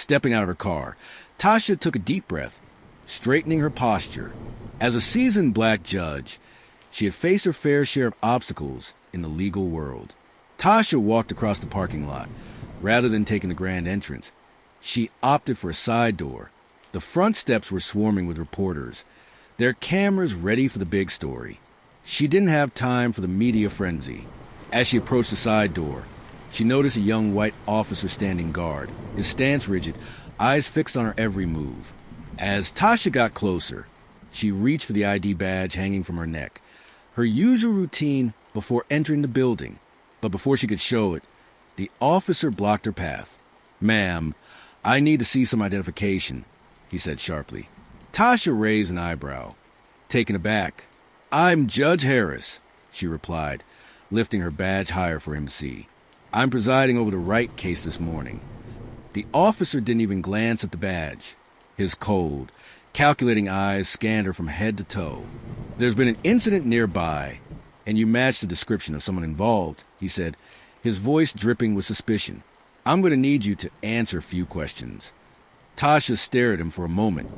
stepping out of her car. Tasha took a deep breath, straightening her posture. As a seasoned black judge, she had faced her fair share of obstacles in the legal world. Tasha walked across the parking lot. Rather than taking the grand entrance, she opted for a side door. The front steps were swarming with reporters, their cameras ready for the big story. She didn't have time for the media frenzy. As she approached the side door, she noticed a young white officer standing guard, his stance rigid, eyes fixed on her every move. As Tasha got closer, she reached for the ID badge hanging from her neck, her usual routine before entering the building. But before she could show it, the officer blocked her path. "Ma'am, I need to see some identification," he said sharply. Tasha raised an eyebrow. Taken aback, "I'm Judge Harris," she replied, lifting her badge higher for him to see. "I'm presiding over the Wright case this morning." The officer didn't even glance at the badge. His cold, calculating eyes scanned her from head to toe. "There's been an incident nearby, and you match the description of someone involved," he said, his voice dripping with suspicion. "I'm going to need you to answer a few questions." Tasha stared at him for a moment,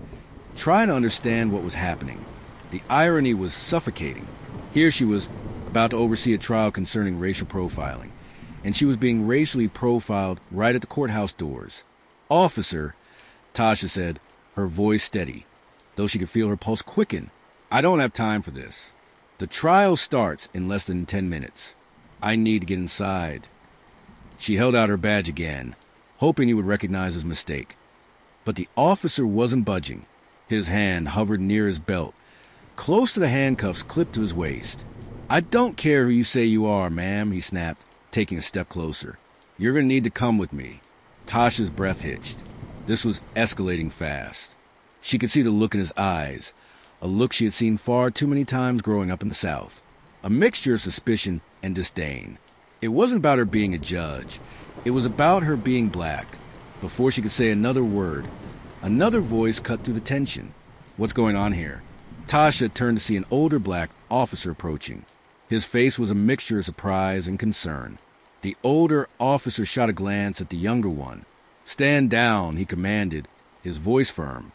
trying to understand what was happening. The irony was suffocating. Here she was about to oversee a trial concerning racial profiling, and she was being racially profiled right at the courthouse doors. "Officer," Tasha said, her voice steady, though she could feel her pulse quicken, "I don't have time for this. The trial starts in less than 10 minutes. I need to get inside." She held out her badge again, hoping he would recognize his mistake. But the officer wasn't budging. His hand hovered near his belt, close to the handcuffs clipped to his waist. "I don't care who you say you are, ma'am," he snapped, taking a step closer. "You're going to need to come with me." Tasha's breath hitched. This was escalating fast. She could see the look in his eyes, a look she had seen far too many times growing up in the South. A mixture of suspicion and disdain. It wasn't about her being a judge. It was about her being black. Before she could say another word, another voice cut through the tension. "What's going on here?" Tasha turned to see an older black officer approaching. His face was a mixture of surprise and concern. The older officer shot a glance at the younger one. "Stand down," he commanded, his voice firm.